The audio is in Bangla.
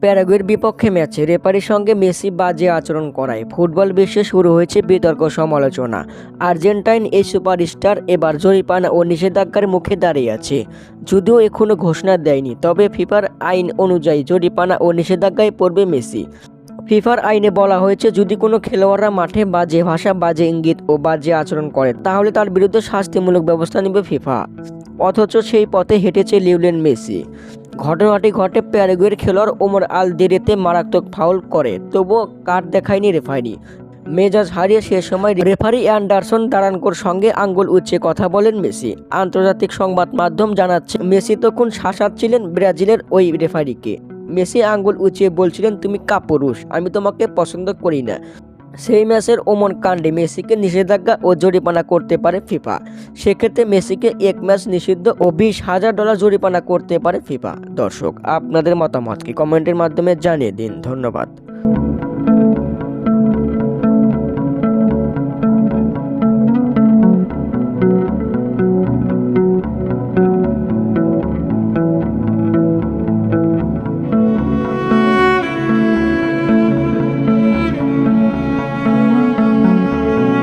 প্যারাগুয়ের বিপক্ষে ম্যাচে রেফারির সঙ্গে মেসি বাজে আচরণ করায় ফুটবল বিশ্বে শুরু হয়েছে বিতর্ক সমালোচনা। আর্জেন্টাইন এই সুপারস্টার এবার জরিমানা ও নিষেধাজ্ঞার মুখে দাঁড়িয়ে আছে। যদিও এখনও ঘোষণা দেয়নি, তবে ফিফার আইন অনুযায়ী জরিমানা ও নিষেধাজ্ঞায় পড়বে মেসি। ফিফার আইনে বলা হয়েছে, যদি কোনো খেলোয়াড়রা মাঠে বাজে ভাষা, বাজে ইঙ্গিত ও বাজে আচরণ করে তাহলে তার বিরুদ্ধে শাস্তিমূলক ব্যবস্থা নেবে ফিফা। অথচ সেই পথে হেঁটেছে লিওনেল মেসি। ঘটনাটি ঘটে প্যারাগুয়ের খেলোয়াড় ওমর আল দেরেতে মারাত্মক ফাউল করে, তবুও কার্ড দেখায়নি রেফারি। মেজাজ হারিয়ে সে সময় রেফারি অ্যান্ডারসন দারানকোর সঙ্গে আঙ্গুল উঁচিয়ে কথা বলেন মেসি। আন্তর্জাতিক সংবাদ মাধ্যম জানাচ্ছে, মেসি তখন শাসাচ্ছিলেন ব্রাজিলের ওই রেফারিকে। মেসি আঙ্গুল উঁচিয়ে বলছিলেন, তুমি কাপুরুষ, আমি তোমাকে পছন্দ করি না। সেই ম্যাচের ওমন কাণ্ডে মেসিকে নিষেধাজ্ঞা ও জরিমানা করতে পারে ফিফা। সেক্ষেত্রে মেসিকে 1 ম্যাচ নিষিদ্ধ ও $20,000 জরিমানা করতে পারে ফিফা। দর্শক, আপনাদের মতামত কি কমেন্টের মাধ্যমে জানিয়ে দিন। ধন্যবাদ।